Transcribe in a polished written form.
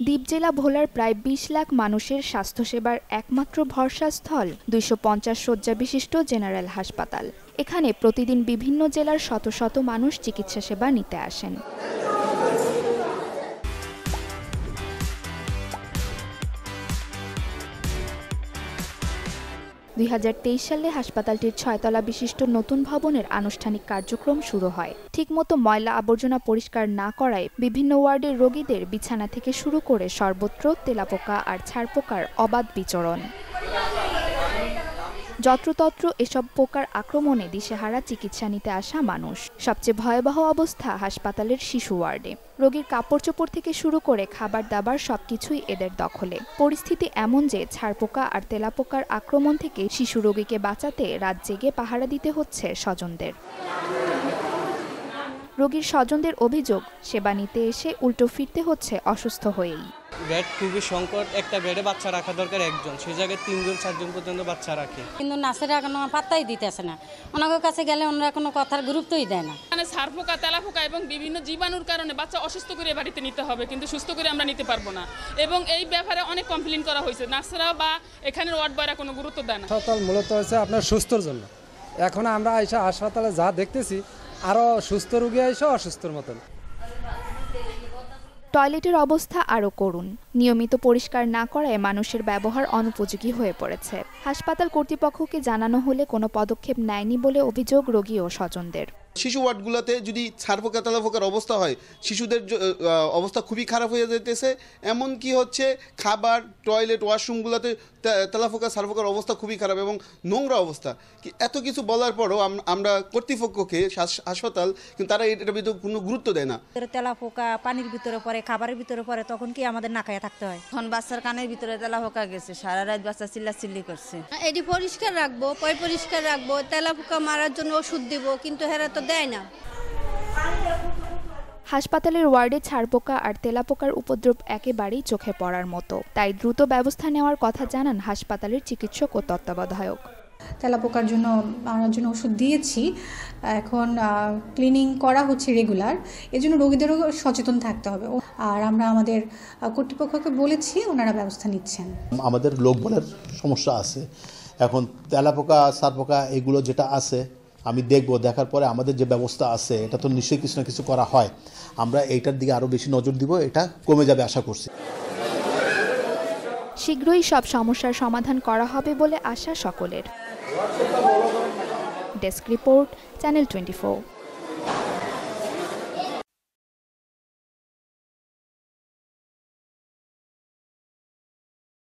দ্বীপ জেলা ভোলার প্রায় ২০ লাখ মানুষের স্বাস্থ্যসেবার একমাত্র ভরসাস্থল ২৫০ শয্যা বিশিষ্ট জেনারেল হাসপাতাল। এখানে প্রতিদিন বিভিন্ন জেলার শত শত মানুষ চিকিৎসা সেবা নিতে আসেন। (২০২৩) সালে হাসপাতালটির ৬ তলা বিশিষ্ট নতুন ভবনের আনুষ্ঠানিক কার্যক্রম শুরু হয়। ঠিকমতো ময়লা আবর্জনা পরিষ্কার না করায় বিভিন্ন ওয়ার্ডের রোগীদের বিছানা থেকে শুরু করে সর্বত্র তেলাপোকা আর ছারপোকার অবাধ বিচরণ। যত্রতত্র এসব পোকার আক্রমণে দিশেহারা চিকিৎসা নিতে আসা মানুষ। সবচেয়ে ভয়াবহ অবস্থা হাসপাতালের শিশু ওয়ার্ডে। রোগীর কাপড়-চোপড় থেকে শুরু করে খাবার দাবার সবকিছুই এদের দখলে। পরিস্থিতি এমন যে ছারপোকা আর তেলাপোকার আক্রমণ থেকে শিশু রোগীকে বাঁচাতে রাত জেগে পাহারা দিতে হচ্ছে স্বজনদের। রোগীর স্বজনদের অভিযোগ, সেবা নিতে এসে উল্টো ফিরতে হচ্ছে অসুস্থ হয়েই। বেড খুবই সংকট, একটা বেডে বাচ্চা রাখা দরকার একজন, সেই জায়গায় ৩ জন 4 জন পর্যন্ত বাচ্চা রাখে। কিন্তু নার্সেরা কোনো পাত্তাই দিতেছে না, ওনাদের কাছে গেলে ওনারা কোনো কথার গুরুত্বই দেয় না। মানে ছারপোকা, তেলাপোকা এবং বিভিন্ন জীবাণুর কারণে বাচ্চা অসুস্থ করে বাড়িতে নিতে হবে, কিন্তু সুস্থ করে আমরা নিতে পারবো না। এবং এই ব্যাপারে অনেক কমপ্লেইন করা হয়েছে, নার্সরা বা এখানের ওয়ার্ড বয়রা কোনো গুরুত্ব দেয় না। হাসপাতাল মূলত হচ্ছে আপনার সুস্থর জন্য। এখন আমরা আইসা হাসপাতালে যা দেখতেছি, আরও সুস্থ রোগী আইসা অসুস্থর মতন। টয়লেটের অবস্থা আরও করুণ। নিয়মিত পরিষ্কার না করায় মানুষের ব্যবহার অনুপযোগী হয়ে পড়েছে। হাসপাতাল কর্তৃপক্ষকে জানানো হলে কোনো পদক্ষেপ নেয়নি বলে অভিযোগ রোগী ও স্বজনদের। শিশু ওয়ার্ডগুলোতে যদি ছারপোকা তেলাপোকার অবস্থা হয়, শিশুদের অবস্থা খুবই খারাপ হয়ে যেতেছে। এমন কি হচ্ছে খাবার, টয়লেট, ওয়াশরুমগুলোতে তেলাপোকা ছারপোকার অবস্থা খুবই খারাপ এবং নোংরা অবস্থা। এত কিছু বলার পরও আমরা কর্তৃপক্ষকে, হাসপাতাল, কিন্তু তারা এটার ভিতরে কোনো গুরুত্ব দেয় না। তেলাপোকা পানির ভিতরে পড়ে, খাবারের ভিতরে পড়ে, তখন কি আমাদের না খাইয়া থাকতে হয়? এখন বাচ্চার কানের ভিতরে তেলাপোকা গেছে, সারা রাত বাচ্চা চিল্লাচিল্লি করছে। এটি পরিষ্কার রাখবো, পরিষ্কার রাখবো, তেলাপোকা মারার জন্য ওষুধ দিব, কিন্তু হেরা তো দেয় না। হাসপাতালের ওয়ার্ডে ছারপোকা আর তেলাপোকার উপদ্রব একেবারেই চোখে পড়ার মতো। তাই দ্রুত ব্যবস্থা নেওয়ার কথা জানান হাসপাতালের চিকিৎসক ও তত্ত্বাবধায়ক। তেলাপোকার জন্য মারার জন্য ওষুধ দিয়েছি, এখন ক্লিনিং করা হচ্ছে রেগুলার। এজন্য রোগীদেরও সচেতন থাকতে হবে। আর আমরা আমাদের কর্তৃপক্ষকে বলেছি, ওনারা ব্যবস্থা নিচ্ছেন। আমাদের লোকবলের সমস্যা আছে। এখন তেলাপোকা, ছারপোকা এগুলো যেটা আছে আমি দেখার পরে আমাদের যে ব্যবস্থা আছে এটা তো নিশ্চয়ই কিছু না কিছু করা হয়। আমরা এইটার দিকে আরও বেশি নজর দিব, এটা কমে যাবে আশা করছি। শীঘ্রই সব সমস্যার সমাধান করা হবে বলে আশা সকলের। Desk report, channel 24।